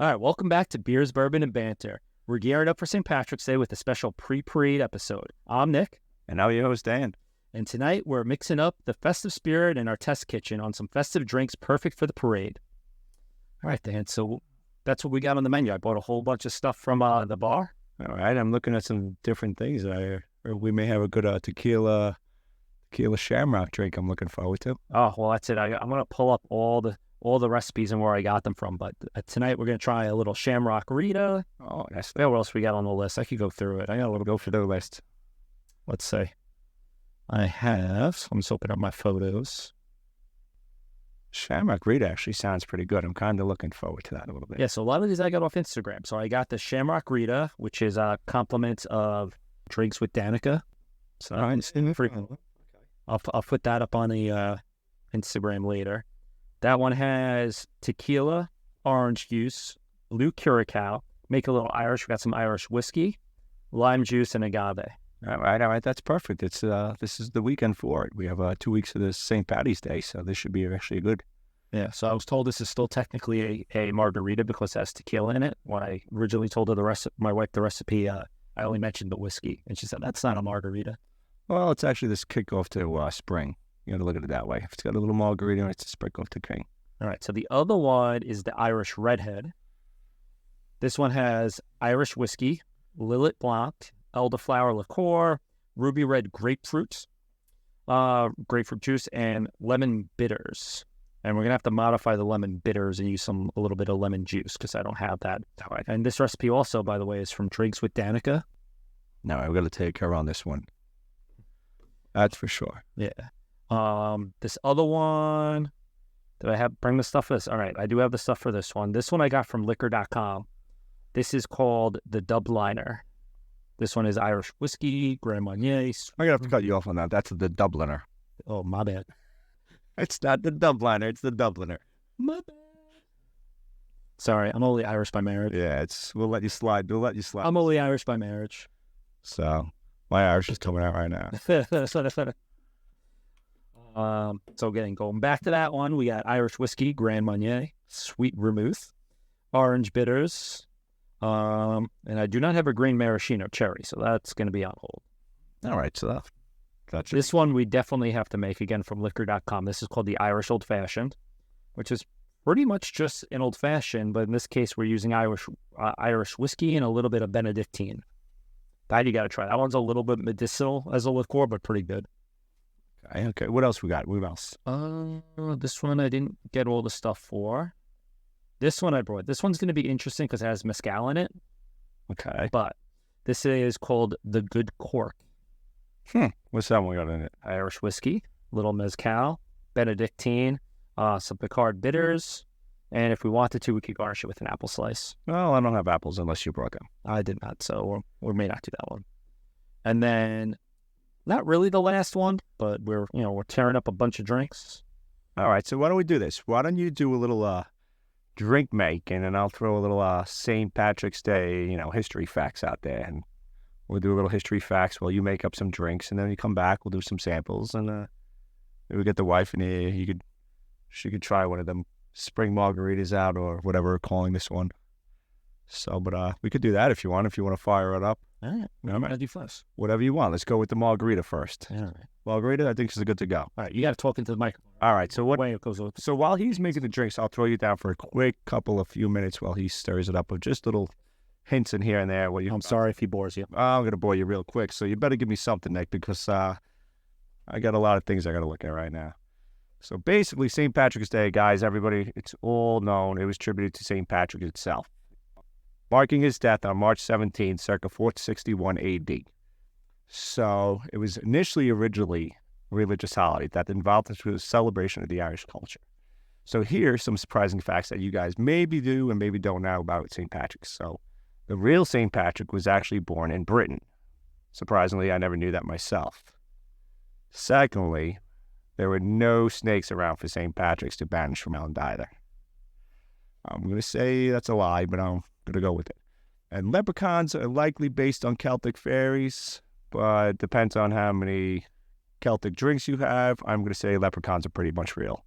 All right, welcome back to Beers, Bourbon, and Banter. We're gearing up for St. Patrick's Day with a special pre-parade episode. I'm Nick. And now your host, Dan. And tonight we're mixing up the festive spirit in our test kitchen on some festive drinks perfect for the parade. All right, Dan, so that's what we got on the menu. I bought a whole bunch of stuff from the bar. All right, I'm looking at some different things. We may have a good tequila shamrock drink I'm looking forward to. Oh, well, that's it. I'm going to pull up all the recipes and where I got them from. But tonight we're going to try a little Shamrockarito. Oh, that's What else we got on the list? I could go through it. I got a little go for the list. Let's see. I'm just opening up my photos. Shamrockarito actually sounds pretty good. I'm kind of looking forward to that a little bit. Yeah, so a lot of these I got off Instagram. So I got the Shamrockarito, which is a complement of drinks with Danica. So I'll put that up on the Instagram later. That one has tequila, orange juice, blue curacao, make a little Irish. We got some Irish whiskey, lime juice, and agave. All right. That's perfect. It's this is the weekend for it. We have 2 weeks of this St. Patty's Day, so this should be actually good. Yeah, so I was told this is still technically a margarita because it has tequila in it. When I originally told her my wife the recipe, I only mentioned the whiskey, and she said, that's not a margarita. Well, it's actually this kickoff to spring. You got to look at it that way. If it's got a little margarita, it's a sprinkle of king. All right, so the other one is the Irish Redhead. This one has Irish whiskey, Lillet Blanc, elderflower liqueur, ruby red grapefruit juice, and lemon bitters. And we're going to have to modify the lemon bitters and use a little bit of lemon juice because I don't have that. All right. And this recipe also, by the way, is from Drinks with Danica. No, we're going to take her on this one. That's for sure. Yeah. This other one, did I bring the stuff for this? All right, I do have the stuff for this one. This one I got from liquor.com. This is called the Dubliner. This one is Irish whiskey, Grand Marnier. I'm going to have to cut you off on that. That's the Dubliner. Oh, my bad. It's not the Dubliner. It's the Dubliner. My bad. Sorry, I'm only Irish by marriage. Yeah, we'll let you slide. I'm only Irish by marriage. So my Irish is coming out right now. So again, going back to that one, we got Irish whiskey, Grand Marnier, sweet vermouth, orange bitters, and I do not have a green maraschino cherry, so that's going to be on hold. All right, so that's this one we definitely have to make again from liquor.com. This is called the Irish Old Fashioned, which is pretty much just an old fashioned, but in this case we're using Irish whiskey and a little bit of Benedictine. That you got to try. That one's a little bit medicinal as a liqueur, but pretty good. Okay. What else we got? What else? This one I didn't get all the stuff for. This one I brought. This one's going to be interesting because it has mezcal in it. Okay. But this is called the Good Cork. What's that one got in it? Irish whiskey, little mezcal, Benedictine, some Picard bitters, and if we wanted to, we could garnish it with an apple slice. Well, I don't have apples unless you brought them. I did not, so we may not do that one. And then, not really the last one, but we're tearing up a bunch of drinks. All right, so why don't we do this? Why don't you do a little drink making, and I'll throw a little St. Patrick's Day, history facts out there, and we'll do a little history facts while you make up some drinks, and then you come back, we'll do some samples, and maybe we'll get the wife in here. She could try one of them spring margaritas out or whatever we're calling this one. So, but we could do that if you want to fire it up. All right. No, I'll do first. Whatever you want. Let's go with the margarita first. All right. Margarita, I think is good to go. All right. You got to talk into the microphone. All right. So way it goes. So while he's making the drinks, I'll throw you down for a quick few minutes while he stirs it up with just little hints in here and there. I'm sorry if he bores you. I'm going to bore you real quick. So you better give me something, Nick, because I got a lot of things I got to look at right now. So basically, St. Patrick's Day, guys, everybody, it's all known. It was attributed to St. Patrick itself, marking his death on March 17, circa 461 AD. So it was originally a religious holiday that involved a celebration of the Irish culture. So here's some surprising facts that you guys maybe do and maybe don't know about St. Patrick's. So the real St. Patrick was actually born in Britain. Surprisingly, I never knew that myself. Secondly, there were no snakes around for St. Patrick's to banish from Ireland either. I'm going to say that's a lie, but I'm going to go with it. And leprechauns are likely based on Celtic fairies, but depends on how many Celtic drinks you have. I'm going to say leprechauns are pretty much real.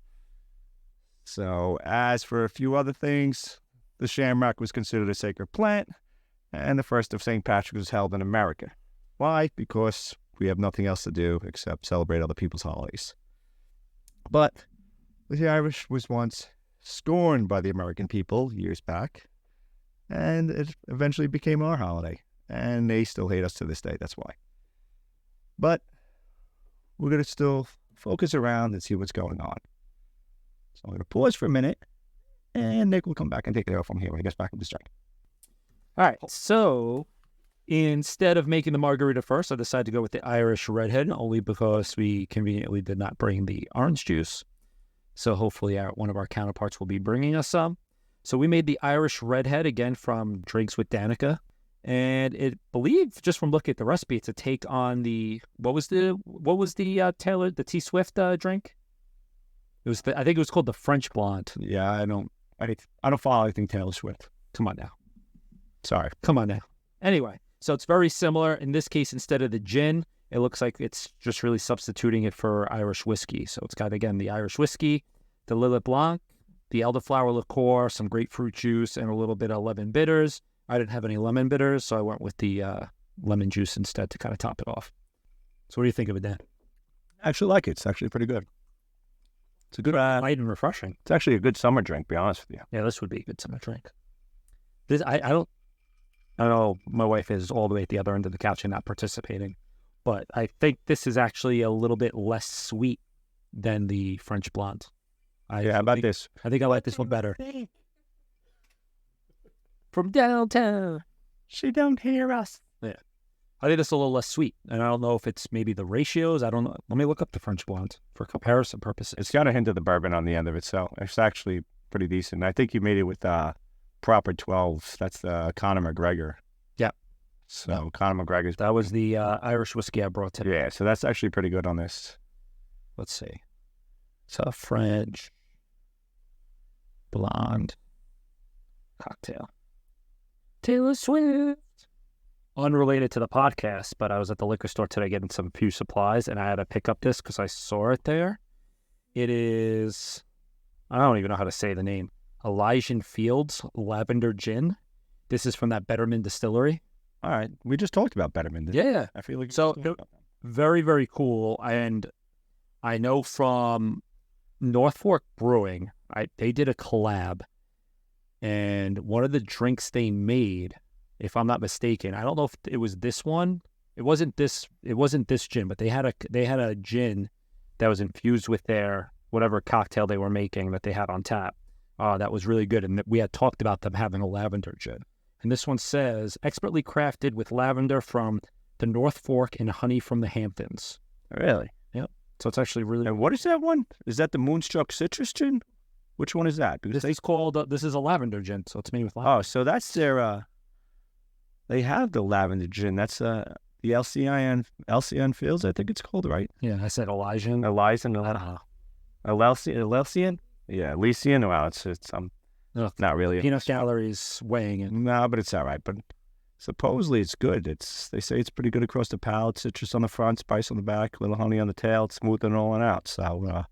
So as for a few other things, the shamrock was considered a sacred plant, and the first of St. Patrick's was held in America. Why? Because we have nothing else to do except celebrate other people's holidays. But the Irish was once scorned by the American people years back, and it eventually became our holiday. And they still hate us to this day, that's why. But we're going to still focus around and see what's going on. So I'm going to pause for a minute, and Nick will come back and take it over from here when he gets back from the strike. All right, so instead of making the margarita first, I decided to go with the Irish Redhead, only because we conveniently did not bring the orange juice. So hopefully one of our counterparts will be bringing us some. So we made the Irish Redhead, again, from Drinks with Danica. And it believe, just from looking at the recipe, it's a take on the, what was the Taylor, the T Swift drink? It was I think it was called the French Blonde. Yeah, I don't follow anything Taylor Swift. Come on now. Sorry. Come on now. Anyway, so it's very similar. In this case, instead of the gin, it looks like it's just really substituting it for Irish whiskey. So it's got, again, the Irish whiskey, the Lillet Blanc, the elderflower liqueur, some grapefruit juice, and a little bit of lemon bitters. I didn't have any lemon bitters, so I went with the lemon juice instead to kind of top it off. So what do you think of it, Dan? I actually like it. It's actually pretty good. It's a good light and refreshing. It's actually a good summer drink, to be honest with you. Yeah, this would be a good summer drink. This I don't know. My wife is all the way at the other end of the couch and not participating, but I think this is actually a little bit less sweet than the French Blonde. How about this? I think I like this one better. From downtown, she don't hear us. Yeah, I think it's a little less sweet, and I don't know if it's maybe the ratios. I don't know. Let me look up the French Blonde for comparison purposes. It's got a hint of the bourbon on the end of it, so it's actually pretty decent. I think you made it with proper 12s. That's the Conor McGregor. Yeah. So Conor McGregor's. That was the Irish whiskey I brought today. Yeah, so that's actually pretty good on this. Let's see. It's a French Blonde cocktail. Taylor Swift. Unrelated to the podcast, but I was at the liquor store today getting some few supplies, and I had to pick up this because I saw it there. It is, I don't even know how to say the name, Elysian Fields Lavender Gin. This is from that Betterment Distillery. All right. We just talked about Betterment. Yeah. I feel like so very, very cool. And I know from North Fork Brewing, they did a collab. And one of the drinks they made, if I'm not mistaken, I don't know if it was this one. It wasn't this gin, but they had a gin that was infused with their whatever cocktail they were making that they had on tap. That was really good. And we had talked about them having a lavender gin. And this one says, expertly crafted with lavender from the North Fork and honey from the Hamptons. Really? Yep. So it's actually really. And what is that one? Is that the Moonstruck Citrus Gin? Which one is that? Because this is a lavender gin, so it's made with lavender. Oh, so that's their, they have the lavender gin. That's the Elysian Fields, I think it's called, right? Yeah, I said Elysian. Elysian? Yeah, Elysian. Well, it's not really. Peanut calories weighing it. No, but it's all right. But supposedly it's good. They say it's pretty good across the palate. Citrus on the front, spice on the back, little honey on the tail. It's smoothing it all out. So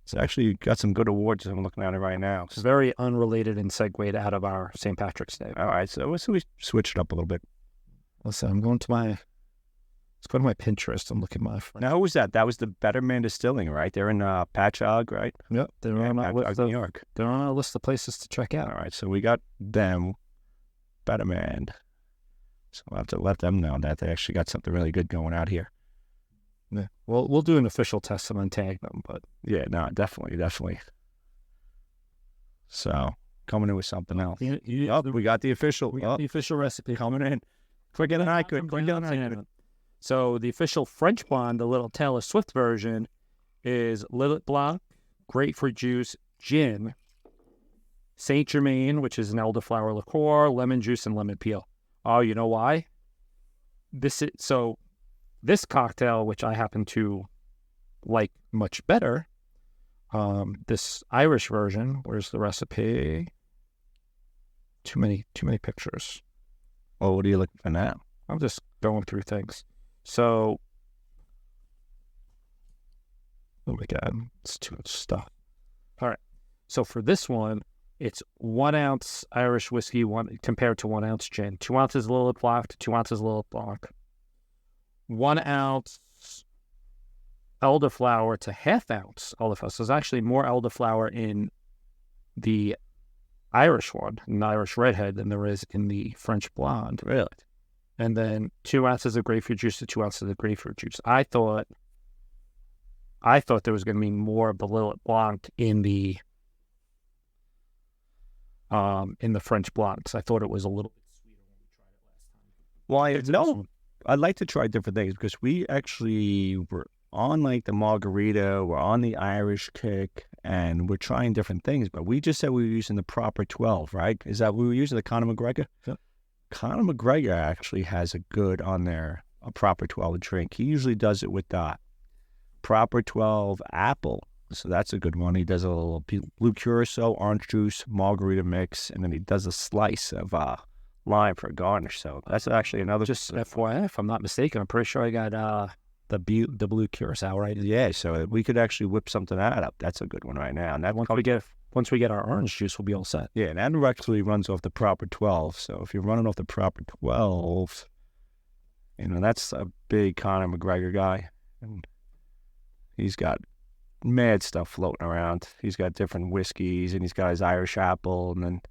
it's actually got some good awards. I'm looking at it right now. It's very unrelated and segued out of our St. Patrick's Day. All right, so we switched it up a little bit. Listen, let's go to my Pinterest and look at my friend. Now, who was that? That was the Betterment Distilling, right? They're in Patchogue, right? Yep, they're on our list of, New York. They're on our list of places to check out. All right, so we got them, Betterment. So we'll have to let them know that they actually got something really good going out here. Yeah, we'll do an official test and then tag them, but yeah, no, definitely. So coming in with something else. We got the official. We got the official recipe coming in. Quicker than I could. So the official French Blonde, the little Taylor Swift version, is Lillet Blanc, grapefruit juice, gin, Saint Germain, which is an elderflower liqueur, lemon juice, and lemon peel. Oh, you know why? This cocktail, which I happen to like much better, this Irish version, where's the recipe? Too many pictures. Well, what are you looking for now? I'm just going through things. So, oh my God, it's too much stuff. All right. So for this one, It's 1 ounce Irish whiskey compared to 1 ounce gin. 2 ounces Lillet Blanc to 2 ounces Lillet Blanc. 1 ounce elderflower to half ounce elderflower. So there's actually more elderflower in the Irish one, in the Irish Redhead, than there is in the French Blonde. Really? And then 2 ounces of grapefruit juice to 2 ounces of grapefruit juice. I thought there was going to be more of the Lillet Blanc in the French Blonde, because I thought it was a little bit sweeter when we tried it last time. Well, I'd like to try different things because we actually were on like the margarita, we're on the Irish kick, and we're trying different things. But we just said we were using the proper 12, right? Is that we were using the Conor McGregor? Yeah. Conor McGregor actually has a good on there, a proper 12 drink. He usually does it with the proper 12 apple. So that's a good one. He does a little blue curacao, orange juice, margarita mix, and then he does a slice of lime for a garnish. So that's actually another. Just FYI, if I'm not mistaken, I'm pretty sure I got the blue curacao right. Yeah, so we could actually whip something out up. That's a good one right now. And that Once we get our orange juice, we'll be all set. Yeah, and that actually runs off the proper 12. So if you're running off the proper 12, that's a big Conor McGregor guy, and he's got mad stuff floating around. He's got different whiskeys, and he's got his Irish apple, and then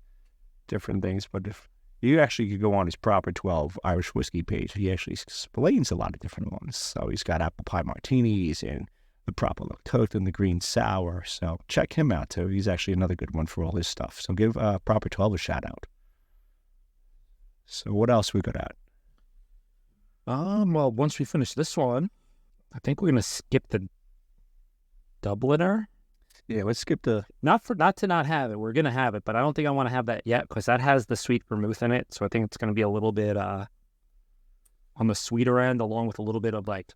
different things. But if you actually could go on his proper 12 Irish whiskey page, he actually explains a lot of different ones. So he's got apple pie martinis and the proper cooked and the green sour. So check him out too. He's actually another good one for all his stuff. So give proper 12 a shout out. So what else we got at? Well, once we finish this one, I think we're gonna skip the Dubliner. Yeah, let's skip the. Not to not have it. We're gonna have it, but I don't think I want to have that yet because that has the sweet vermouth in it. So I think it's gonna be a little bit on the sweeter end, along with a little bit of like,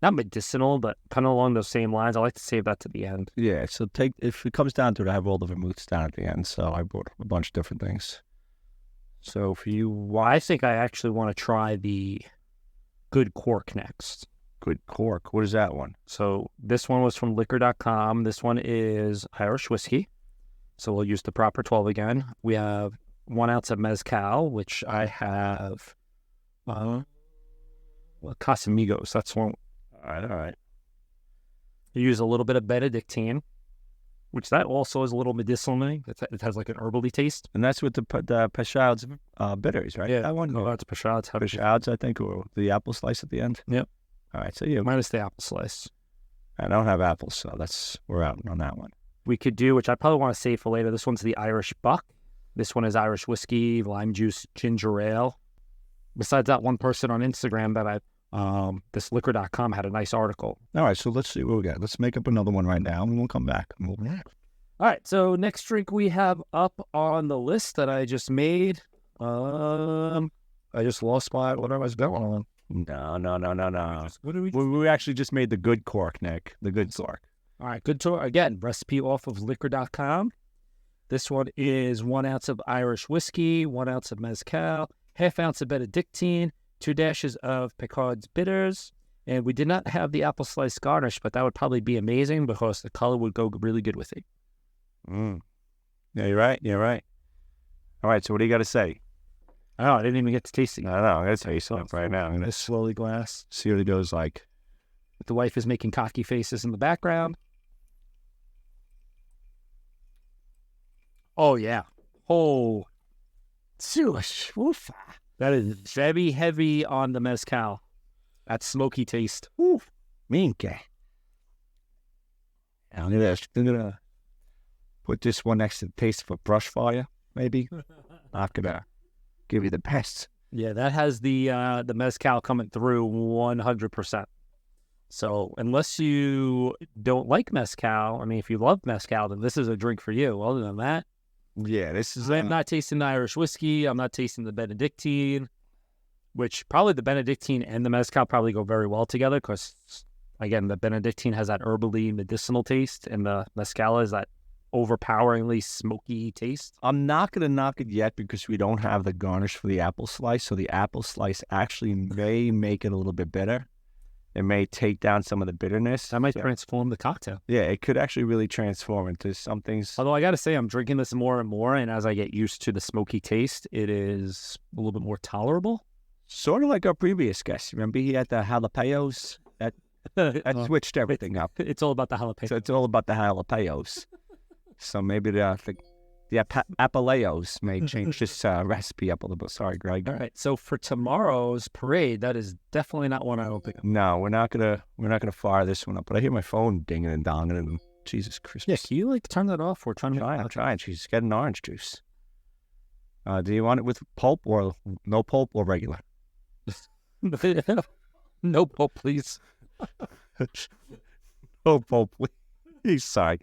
not medicinal, but kind of along those same lines. I like to save that to the end. Yeah, so if it comes down to it, I have all the vermouths down at the end. So I bought a bunch of different things. So for you, I think I actually want to try the Good Cork next. Good Cork. What is that one? So this one was from liquor.com. This one is Irish whiskey. So we'll use the proper 12 again. We have 1 ounce of mezcal, which I have Casamigos. That's one. All right. You use a little bit of Benedictine, which that also is a little medicinal. It has like an herbally taste. And that's with the Pechard's bitters, right? Yeah. That one? That's Pechard's. Pechard's, I think, or the apple slice at the end. Yep. All right, so yeah. Minus the apple slice. I don't have apples, so we're out on that one. We could do, which I probably want to save for later. This one's the Irish Buck. This one is Irish whiskey, lime juice, ginger ale. Besides that one person on Instagram that this liquor.com had a nice article. All right, so let's see what we got. Let's make up another one right now, and we'll come back. All right, so next drink we have up on the list that I just made. I just lost whatever I was going on. No. What did We actually just made the Good Cork, Nick. The Good Cork. All right, good tour. Again, recipe off of liquor.com. This one is 1 ounce of Irish whiskey, 1 ounce of mezcal, half ounce of Benedictine, 2 dashes of Picard's bitters. And we did not have the apple slice garnish, but that would probably be amazing because the color would go really good with it. Yeah, you're right. All right, so what do you got to say? Oh, I didn't even get to taste it. I know. I'm going to taste it right now. I'm going to slowly glass. see what it goes like. The wife is making cocky faces in the background. Oh, yeah. Oh. That is very heavy on the mezcal. That smoky taste. Oof. Minke. I'm gonna put this one next to the taste of a brush fire, maybe. Not gonna give you the best. Yeah, that has the mezcal coming through 100%. So unless you don't like mezcal, I mean, if you love mezcal, then this is a drink for you. Other than that, yeah, this is. I'm not tasting the Irish whiskey. I'm not tasting the Benedictine, which probably the Benedictine and the mezcal probably go very well together because, again, the Benedictine has that herbally medicinal taste, and the mezcal is that overpoweringly smoky taste. I'm not going to knock it yet because we don't have the garnish for the apple slice. So the apple slice actually may make it a little bit better. It may take down some of the bitterness. That might transform the cocktail. Yeah, it could actually really transform into some things. Although I got to say, I'm drinking this more and more, and as I get used to the smoky taste, it is a little bit more tolerable. Sort of like our previous guest. Remember he had the jalapenos? That switched everything up. It's all about the jalapeno. So it's all about the jalapenos. So maybe the Appaleos may change this recipe up a little bit. Sorry, Greg. All right. So for tomorrow's parade, that is definitely not one I don't think of. No, we're not gonna fire this one up. But I hear my phone dinging and donging, and Jesus Christmas. Yeah, can you turn that off? We're trying to. I'm trying. She's getting orange juice. Do you want it with pulp or no pulp or regular? No pulp, please. No pulp, please. Sorry.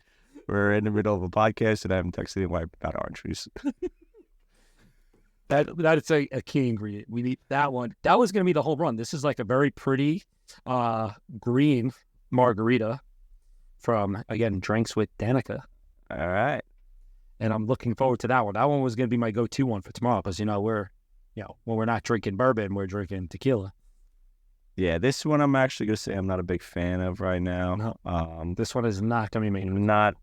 We're in the middle of a podcast, and I haven't texted anyone about orange juice. That's a key ingredient. We need that one. That was going to be the whole run. This is like a very pretty green margarita from, again, Drinks with Danica. All right. And I'm looking forward to that one. That one was going to be my go-to one for tomorrow because, when we're not drinking bourbon, we're drinking tequila. Yeah, this one I'm actually going to say I'm not a big fan of right now. No. This one is not going to be made.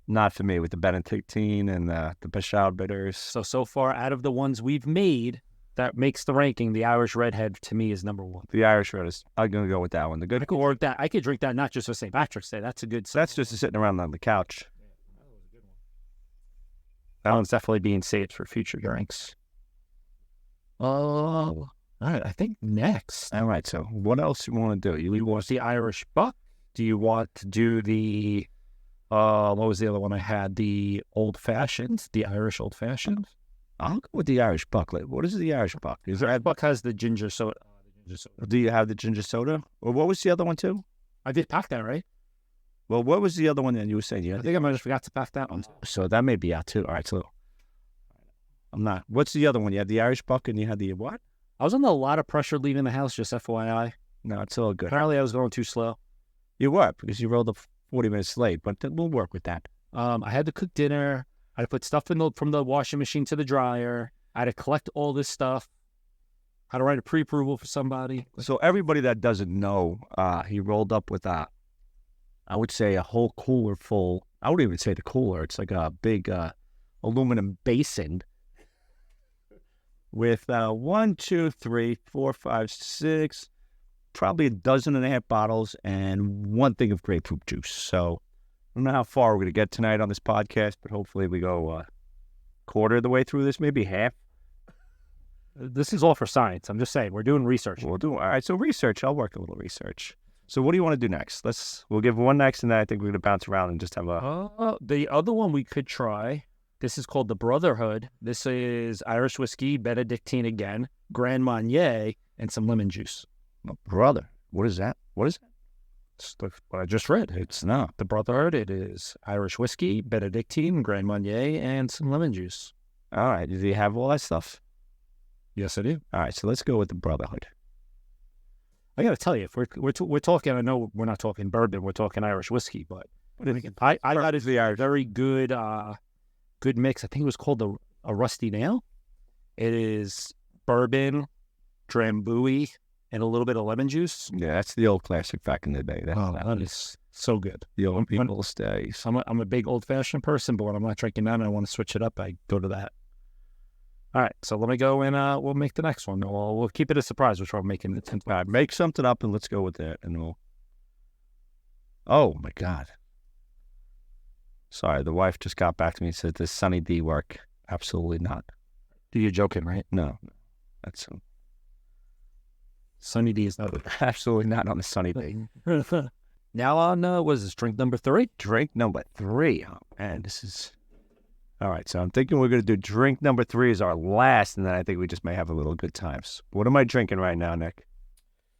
Not for me with the Benedictine and the Pashao bitters. So far, out of the ones we've made, that makes the ranking. The Irish Redhead, to me, is number one. The Irish Red is, I'm going to go with that one. The good I could drink that not just for St. Patrick's Day. That's a good... That's just sitting around on the couch. That one's definitely being saved for future drinks. Oh, all right. I think next. All right. So what else you want to do? You want the Irish Buck? Do you want to do the... what was the other one I had? The Old Fashioned, the Irish Old Fashioned. I'll go with the Irish Buck. What is the Irish Buck? Is there? Buck has the ginger soda. Do you have the ginger soda? Or what was the other one too? I did pack that, right? Well, what was the other one that you were saying? I think I might have forgot to pack that one. So that may be out too. All right, so I'm not. What's the other one? You had the Irish Buck and you had the what? I was under a lot of pressure leaving the house, just FYI. No, it's all good. Apparently, I was going too slow. You were, because you rolled up 40 minutes late, but we'll work with that. I had to cook dinner. I had to put stuff from the washing machine to the dryer. I had to collect all this stuff. I had to write a pre-approval for somebody. So everybody that doesn't know, he rolled up with I would say a whole cooler full. I wouldn't even say the cooler. It's like a big aluminum basin with 1, 2, 3, 4, 5, 6, probably a dozen and a half bottles and one thing of grapefruit juice. So I don't know how far we're going to get tonight on this podcast, but hopefully we go quarter of the way through this, maybe half. This is all for science. I'm just saying, we're doing research. All right, so research. I'll work a little research. So what do you want to do next? We'll give one next, and then I think we're going to bounce around and just have the other one we could try. This is called the Brotherhood. This is Irish whiskey, Benedictine again, Grand Marnier, and some lemon juice. Oh, brother, what is that? What is that? It's what I just read. It's not. The Brotherhood, it is Irish whiskey, Benedictine, Grand Marnier, and some lemon juice. All right. Do you have all that stuff? Yes, I do. All right, so let's go with the Brotherhood. I got to tell you, if we're talking, I know we're not talking bourbon, we're talking Irish whiskey, but I got it very good, good mix. I think it was called a Rusty Nail. It is bourbon, Drambuie, and a little bit of lemon juice. Yeah, that's the old classic back in the day. That is so good. The old people's days. I'm a big old-fashioned person, but when I'm not drinking that and I want to switch it up, I go to that. All right, so let me go and we'll make the next one. We'll keep it a surprise, which we're making the 10th. All right, make something up and let's go with that. And we'll. Oh my God! Sorry, the wife just got back to me and said, "Does Sunny D work?" Absolutely not. You're joking, right? No, that's Sunny D is not absolutely not on the Sunny D. Now on was this drink number 3? Drink number 3. Oh man, this is. All right, so I'm thinking we're going to do drink number 3 as our last, and then I think we just may have a little good times. What am I drinking right now, Nick?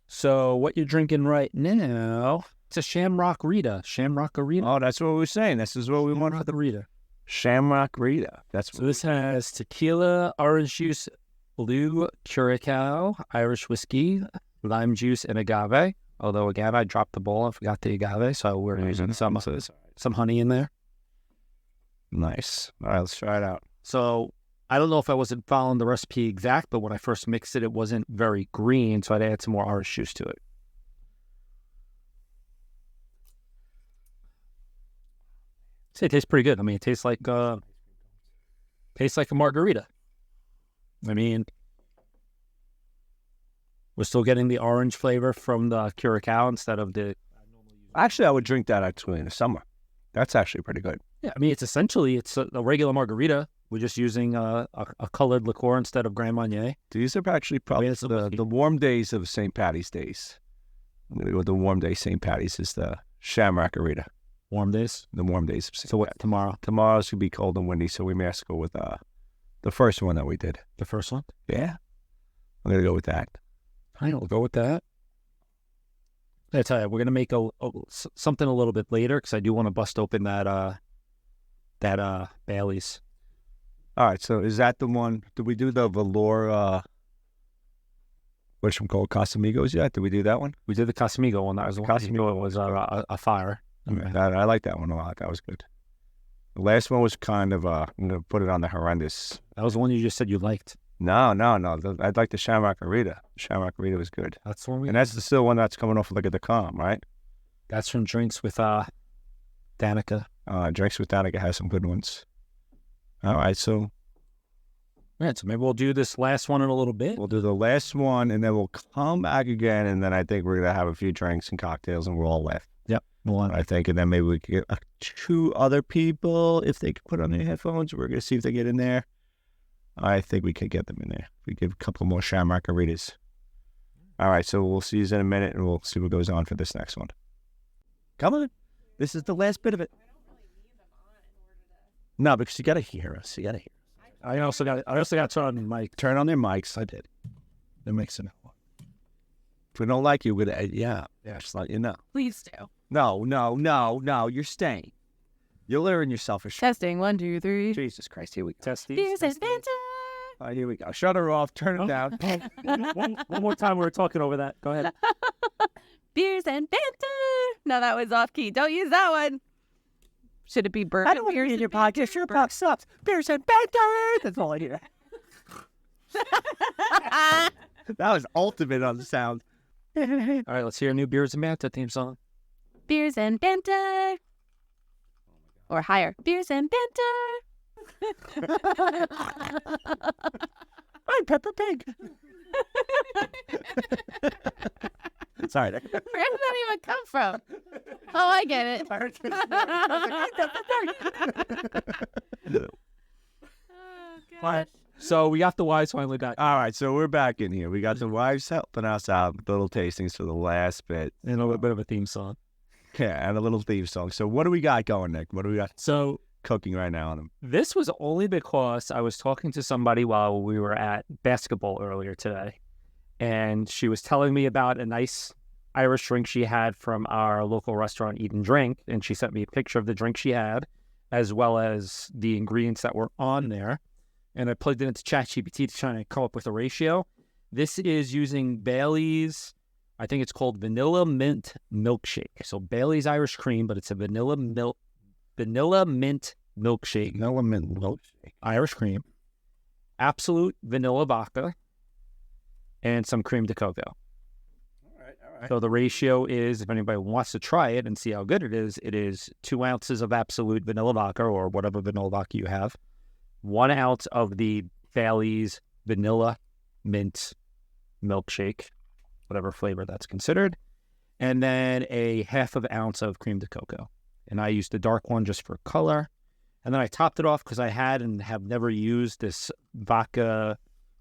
So what you're drinking right now, it's a Shamrockarito. Shamrockarito. Oh, that's what we were saying. This is what we want for the Shamrockarito. Shamrockarito. That's so this has tequila, orange juice, blue curacao, Irish whiskey, lime juice, and agave. Although, again, I dropped the ball. I forgot the agave, so we're using some honey in there. Nice. All right, let's try it out. So I don't know if I wasn't following the recipe exact, but when I first mixed it, it wasn't very green, so I'd add some more orange juice to it. It tastes pretty good. I mean, it tastes like a margarita. I mean, we're still getting the orange flavor from the Curacao instead of the... Actually, I would drink that actually in the summer. That's actually pretty good. Yeah, I mean, it's a regular margarita. We're just using a colored liqueur instead of Grand Marnier. These are actually probably the warm days of St. Patty's days. I'm going to go with the warm day St. Patty's is the Shamrockarito. Warm days? The warm days of St. So what, Patty's. tomorrow? Tomorrow's going to be cold and windy, so we may have to go with the first one that we did. The first one? Yeah. I'm going to go with that. Fine, we'll go with that. I tell you, we're gonna make something a little bit later because I do want to bust open that Bailey's. All right, so is that the one? Did we do the velour? What's it called? Casamigos yet? Did we do that one? We did the Casamigo one. That was the Casamigo was a fire. I like that one a lot. That was good. The last one was kind of I'm gonna put it on the horrendous. That was the one you just said you liked. No. I'd like the Shamrockarito. Shamrockarito was good. That's the one and that's still one that's coming off like a Calm, right? That's from Drinks with Danica. Drinks with Danica has some good ones. All right, so maybe we'll do this last one in a little bit. We'll do the last one, and then we'll come back again, and then I think we're gonna have a few drinks and cocktails, and we're all left. Yep. I think, and then maybe we could get 2 other people if they could put on their headphones. We're gonna see if they get in there. I think we could get them in there. We give a couple more Shamrockaritas. All right, so we'll see you in a minute, and we'll see what goes on for this next one. Come on. This is the last bit of it. No, because you got to hear us. I also got to turn on the mic. Turn on their mics. I did. They're mixing it. If we don't like you, just let you know. Please do. No. You're staying. You'll learn yourself a Testing 1, 2, 3. Jesus Christ, here we go. Test these. Beers and banter. All right, here we go. Shut her off. Turn it down. one more time. We were talking over that. Go ahead. Beers and banter. No, that was off key. Don't use that one. Should it be bourbon? I don't want to be in your podcast. Your podcast sucks. Beers and banter. That's all I hear. That was ultimate on the sound. All right, let's hear a new Beers and Banter theme song. Beers and banter. Or higher. Beers and banter. I'm Peppa Pig. Sorry. Where did that even come from? Oh, I get it. Oh, gosh. So we got the wives finally back. All right, so we're back in here. We got the wives helping us out with little tastings for the last bit. And a little bit of a theme song. Yeah, and a little theme song. So what do we got going, Nick? What do we got cooking right now on them? This was only because I was talking to somebody while we were at basketball earlier today. And she was telling me about a nice Irish drink she had from our local restaurant, Eat and Drink. And she sent me a picture of the drink she had, as well as the ingredients that were on there. And I plugged it into ChatGPT to try to come up with a ratio. This is using Bailey's, I think it's called Vanilla Mint Milkshake. So Bailey's Irish Cream, but it's a Vanilla Mint Milkshake. Vanilla Mint Milkshake. Irish Cream. Absolute Vanilla Vodka. And some cream de cocoa. All right. So the ratio is, if anybody wants to try it and see how good it is 2 ounces of Absolute Vanilla Vodka, or whatever vanilla vodka you have, 1 ounce of the Bailey's Vanilla Mint Milkshake, whatever flavor that's considered, and then a 1/2 ounce of cream de cocoa. And I used the dark one just for color. And then I topped it off because I had and have never used this vodka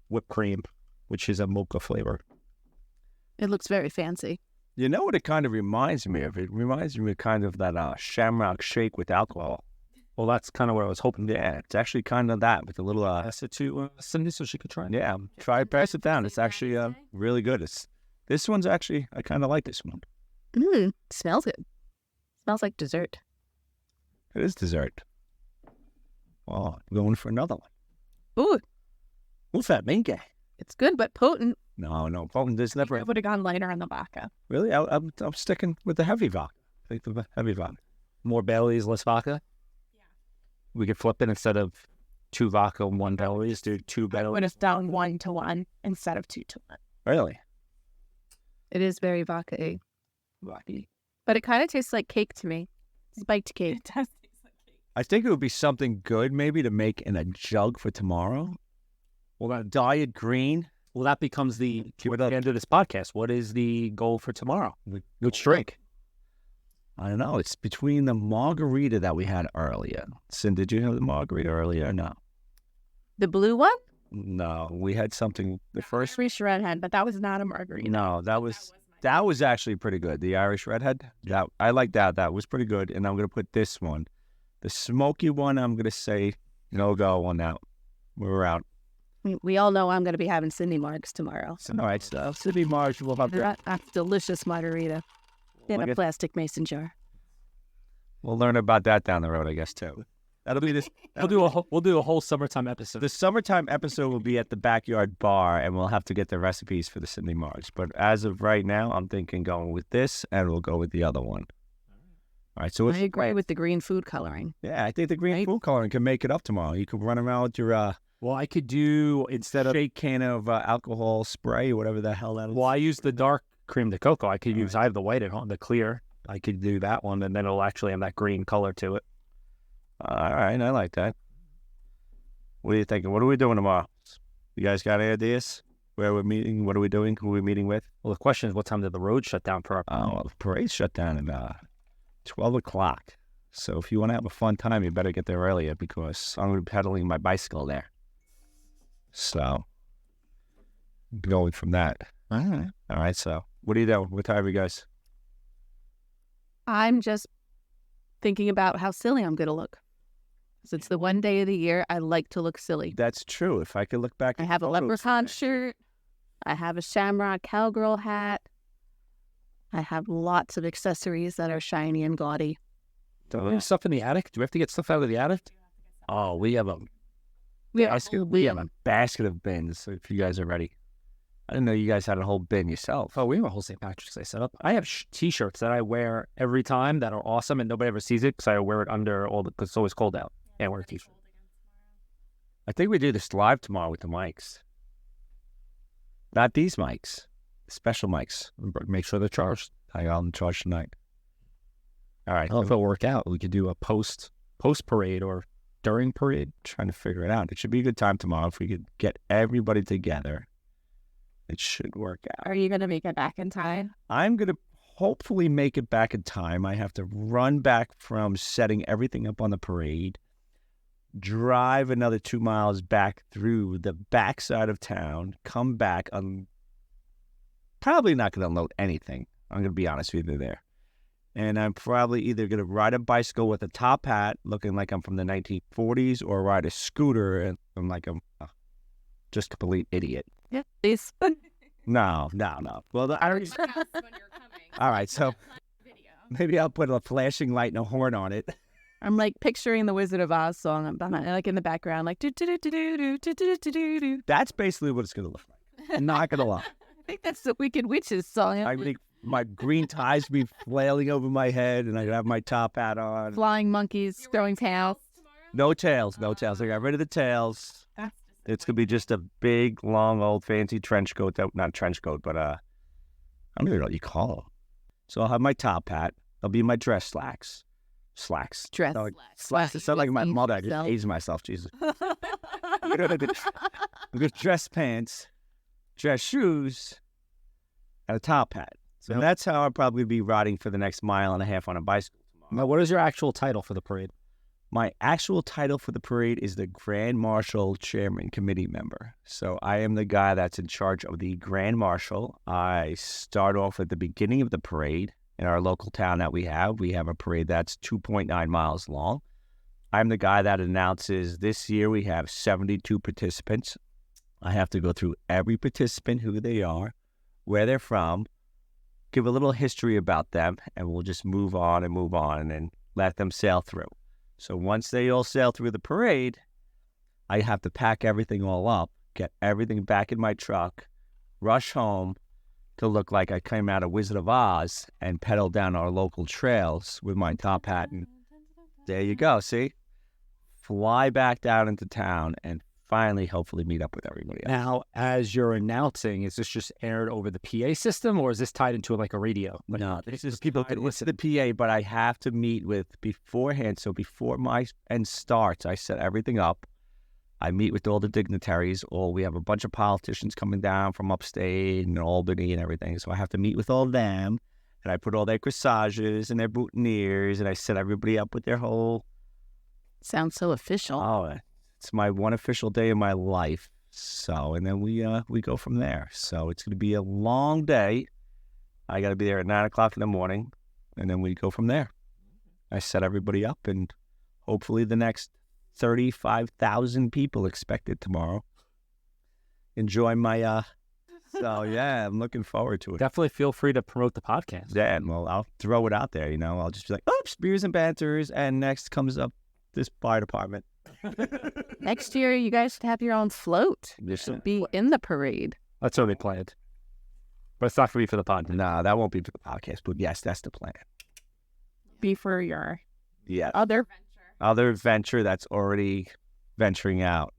whipped cream, which is a mocha flavor. It looks very fancy. You know what it kind of reminds me of? It reminds me kind of that Shamrock Shake with alcohol. Well, that's kind of what I was hoping. Yeah, it's actually kind of that with a little... Pass it to Cindy so she could try it. Yeah, try it, pass it down. It's actually really good. This one's actually, I kind of like this one. Smells good. Smells like dessert. It is dessert. Oh, I'm going for another one. Ooh, What's that mean, guy? it's good but potent. No, Bolton, there's never... I would have gone lighter on the vodka. Really? I'm sticking with the heavy vodka. I think the heavy vodka. More Bailey's, less vodka? Yeah. We could flip it instead of 2 vodka, 1 Bailey's, do 2 I would Bailey's. have done 1 to 1 instead of 2 to 1. Really? It is very vodka-y. But it kind of tastes like cake to me. Spiked cake. It does taste like cake. I think it would be something good maybe to make in a jug for tomorrow. Well, that Diet green. well that becomes the end of this podcast. What is the goal for tomorrow? Which drink? I don't know. It's between the margarita that we had earlier. Sin, did you have the margarita earlier? No. The blue one? No, we had something. The first. Irish Redhead, but that was not a margarita. No, that was actually pretty good. The Irish Redhead. That I like that. That was pretty good. And I'm gonna put this one, the smoky one. I'm gonna say no go on that. We're out. We all know I'm going to be having Cindy Marks tomorrow. All right, so Cindy Marks will have that. That's delicious margarita in a plastic mason jar. We'll learn about that down the road, I guess, too. That'll be this. We'll do a whole summertime episode. The summertime episode will be at the backyard bar, and we'll have to get the recipes for the Cindy Marks. But as of right now, I'm thinking going with this, and we'll go with the other one. All right, so I agree with the green food coloring. Yeah, I think the green food coloring can make it up tomorrow. You could run around with your well, I could do instead of shake can of alcohol spray or whatever the hell that is. Well, I use the dark cream de cocoa. I could use I have the white at home, the clear. I could do that one, and then it'll actually have that green color to it. All right, I like that. What are you thinking? What are we doing tomorrow? You guys got any ideas? Where we're meeting? What are we doing? Who are we meeting with? Well, the question is, what time did the road shut down for our well, the parade shut down at 12 o'clock. So if you want to have a fun time, you better get there earlier because I'm going to be pedaling my bicycle there. So, going from that. All right, so what are you doing? What time are you guys? I'm just thinking about how silly I'm going to look. Because it's the one day of the year I like to look silly. That's true. If I could look back. I have a leprechaun shirt. I have a shamrock cowgirl hat. I have lots of accessories that are shiny and gaudy. Do we have stuff in the attic? Do we have to get stuff out of the attic? Oh, we have a basket of bins. So if you guys are ready. I didn't know you guys had a whole bin yourself. Oh, we have a whole St. Patrick's Day set up. I have T-shirts that I wear every time that are awesome, and nobody ever sees it because I wear it under because it's always cold out. Can't wear a T-shirt. I think we do this live tomorrow with the mics. Not these mics. Special mics. Make sure they're charged. I got them charged tonight. All right. I don't know if it'll work out. We could do a post parade or during parade. Trying to figure it out. It should be a good time tomorrow if we could get everybody together. It should work out. Are you going to make it back in time? I'm going to hopefully make it back in time. I have to run back from setting everything up on the parade, drive another 2 miles back through the backside of town, come back. I'm probably not going to unload anything. I'm going to be honest with you there. And I'm probably either going to ride a bicycle with a top hat looking like I'm from the 1940s or ride a scooter and I'm like I'm just a complete idiot. Yeah, please. No. Well, all right, so maybe I'll put a flashing light and a horn on it. I'm like picturing the Wizard of Oz song behind, like in the background, like do do do do do do do do do. That's basically what it's going to look like. I'm not going to lie. I think that's the Wicked Witches song. I think my green ties be flailing over my head, and I have my top hat on. Flying monkeys, throwing tails. No tails. I got rid of the tails. It's going to be just a big, long, old, fancy trench coat. Not trench coat, but I don't even know what you call them. So I'll have my top hat. I'll be in my dress slacks. Dress slacks. It sounds like my mother. I just aged myself, Jesus. With dress pants, dress shoes, and a top hat. So that's how I'll probably be riding for the next mile and a half on a bicycle tomorrow. Now, what is your actual title for the parade? My actual title for the parade is the Grand Marshal Chairman Committee Member. So I am the guy that's in charge of the Grand Marshal. I start off at the beginning of the parade in our local town that we have. We have a parade that's 2.9 miles long. I'm the guy that announces this year we have 72 participants. I have to go through every participant, who they are, where they're from, give a little history about them, and we'll just move on and then let them sail through. So once they all sail through the parade, I have to pack everything all up, get everything back in my truck, rush home to look like I came out of Wizard of Oz and pedal down our local trails with my top hat. And there you go, see? Fly back down into town and finally, hopefully, meet up with everybody else. Now, as you're announcing, is this just aired over the PA system, or is this tied into like a radio? Like, No, this is people tied can listen. into the PA, but I have to meet with beforehand. So before my end starts, I set everything up. I meet with all the dignitaries. We have a bunch of politicians coming down from upstate and Albany and everything. So I have to meet with all them, and I put all their corsages and their boutonnieres, and I set everybody up with their whole. Sounds so official. Oh, it's my one official day of my life. So, and then we go from there. So it's going to be a long day. I got to be there at 9 o'clock in the morning, and then we go from there. I set everybody up, and hopefully the next 35,000 people expected tomorrow enjoy my. So yeah, I'm looking forward to it. Definitely feel free to promote the podcast. Yeah, well, I'll throw it out there. I'll just be like, oops, beers and banters, and next comes up this fire department. Next year, you guys should have your own float. This will Be in the parade. That's what we planned. But it's not for me for the podcast. Nah, that won't be for the podcast, but yes, that's the plan. Be for your Yeah. other venture that's already venturing out.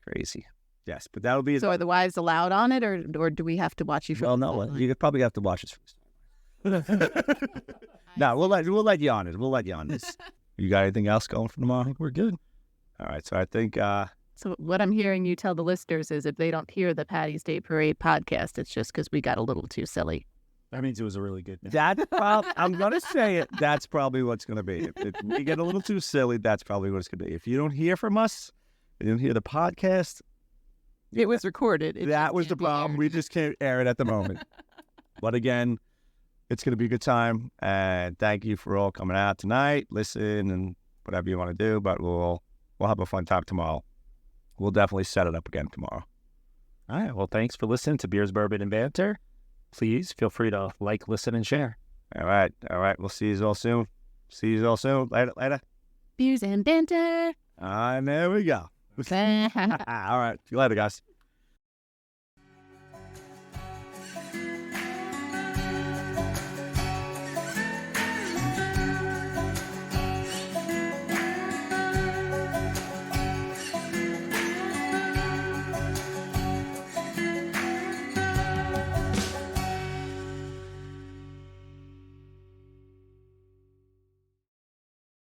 Crazy. Yes, but that'll be. So are the wives allowed on it, or do we have to watch you from? Well, no, you probably have to watch us first. No, we'll let you on it. We'll let you on this. You got anything else going for tomorrow? We're good. All right, so I think. So what I'm hearing you tell the listeners is if they don't hear the Patty's Day Parade podcast, it's just because we got a little too silly. That means it was a really good. I'm gonna say it. That's probably what's gonna be. If we get a little too silly, that's probably what it's gonna be. If you don't hear from us, you don't hear the podcast. It was recorded. It That just was the can't be problem. aired. We just can't air it at the moment. But again, it's going to be a good time. And thank you for all coming out tonight, listen, and whatever you want to do. But we'll have a fun time tomorrow. We'll definitely set it up again tomorrow. All right. Well, thanks for listening to Beers, Bourbon, and Banter. Please feel free to like, listen, and share. All right. We'll see you all soon. Later. Beers and banter. And there we go. All right. See you later, guys.